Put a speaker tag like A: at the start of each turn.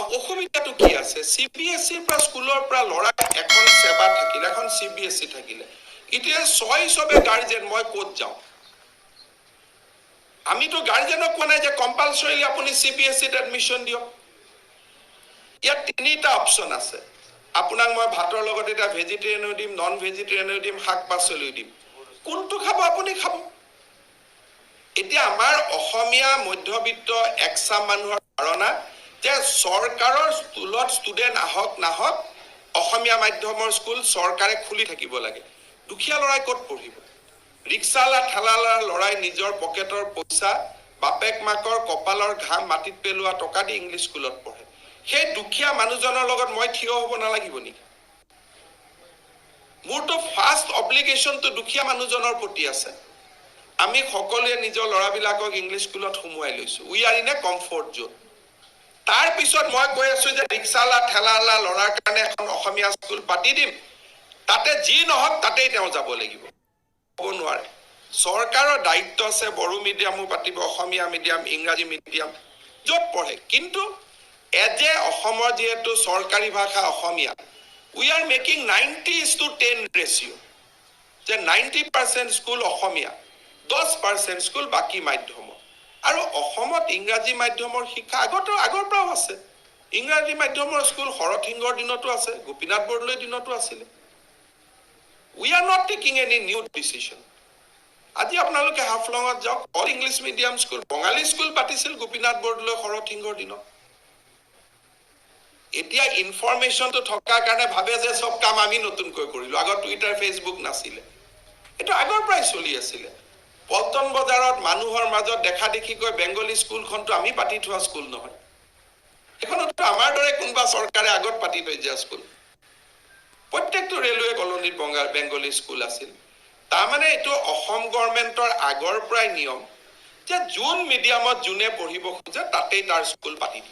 A: অসুবিধাটো কি আছে CBSE পৰা স্কুলৰ পৰা ল'ৰা এখন সেৱা থাকিলে এখন CBSE থাকিলে এতিয়া চইচ অফ এ গাৰ্জেন মই ক'ত যাওঁ আমিতো গাৰ্জেনক কোৱা নাই যে কম্পালসৰিলি আপুনি CBSEত এডমিশন দিয়ক ইয়াত তিনিটা অপচন আছে আপোনাক মই ভাতৰ লগত এটা ভেজিটেৰিয়ানও দিম নন ভেজিটেৰিয়ানও দিম শাক পাচলিও দিম কোনটো খাব আপুনি খাব এতিয়া আমাৰ অসমীয়া মধ্যবিত্ত একচাম মানুহৰ ধাৰণা যে চৰকাৰৰ স্কুলত ষ্টুডেন্ট আহক নাহক অসমীয়া মাধ্যমৰ স্কুল চৰকাৰে খুলি থাকিব লাগে দুখীয়া লৰাই ক'ত পঢ়িব ৰিক্সালা ঠেলালা লৰাই নিজৰ পকেটৰ পইচা বাপেক মাকৰ কপালৰ ঘাম মাটিত পেলোৱা টকা দি ইংলিছ স্কুলত পঢ়ে সেই দুখীয়া মানুহজনৰ লগত মই থিয় হ'ব নালাগিব নেকি মোৰতো ফাৰ্ষ্ট অব্লিগেশ্যনটো দুখীয়া মানুহজনৰ প্ৰতি আছে আমি সকলোৱে নিজৰ ল'ৰাবিলাকক ইংলিছ স্কুলত সোমোৱাই লৈছো we are in a comfort zone তাৰ পিছত মই কৈ আছো যে ৰিক্সালা ঠেলালা ল'ৰাৰ কাৰণে এখন অসমীয়া স্কুল পাতি দিম তাতে যি নহওক তাতেই তেওঁ যাব লাগিব হ'ব নোৱাৰে চৰকাৰৰ দায়িত্ব আছে বড়ো মিডিয়ামো পাতিব অসমীয়া মিডিয়াম ইংৰাজী মিডিয়াম য'ত পঢ়ে কিন্তু এজে অসমৰ যেহেতু চৰকাৰী ভাষা অসমীয়া উই আৰ মেকিং 90:10 ৰেচিঅ যে 90% স্কুল অসমীয়া 10% স্কুল বাকি মাধ্যম আৰু অসমত ইংৰাজী মাধ্যমৰ শিক্ষা আগৰ পৰাও আছে ইংৰাজী মাধ্যমৰ স্কুল হৰথিংগৰ দিনতো আছে গোপীনাথ বৰদলৈৰ দিনতো আছিল we are not taking any new decision আজি আপোনালোকে হাফলঙত যাওক অল ইংলিছ মিডিয়াম স্কুল বঙালী স্কুল পাতিছিল গোপীনাথ বৰদলৈ হৰথিংগৰ দিনত এতিয়া ইনফৰমেশনটো থকাৰ কাৰণে ভাবে যে সব কাম আমি নতুনকৈ কৰিলো আগত টুইটাৰ ফেসবুক নাছিলে এটা আগৰ পৰাই চলি আছিল পল্টন বজাৰত মানুহৰ মাজত দেখা দেখি কৈ বেংগলী স্কুলখনটো আমি পাতি থোৱা স্কুল নহয় এখনতো আমাৰ দৰে কোনবা চৰকাৰে আগত পাতি থৈ দিয়া স্কুল প্ৰত্যেকটো ৰেলৱে কলনীত বেংগলী স্কুল আছিল তাৰ মানে এটো অসম গভৰ্ণমেন্টৰ আগৰ পৰাই নিয়ম যে জুন মিডিয়ামত জুনে পঢ়িব খোজে তাতেই তাৰ স্কুল পাতি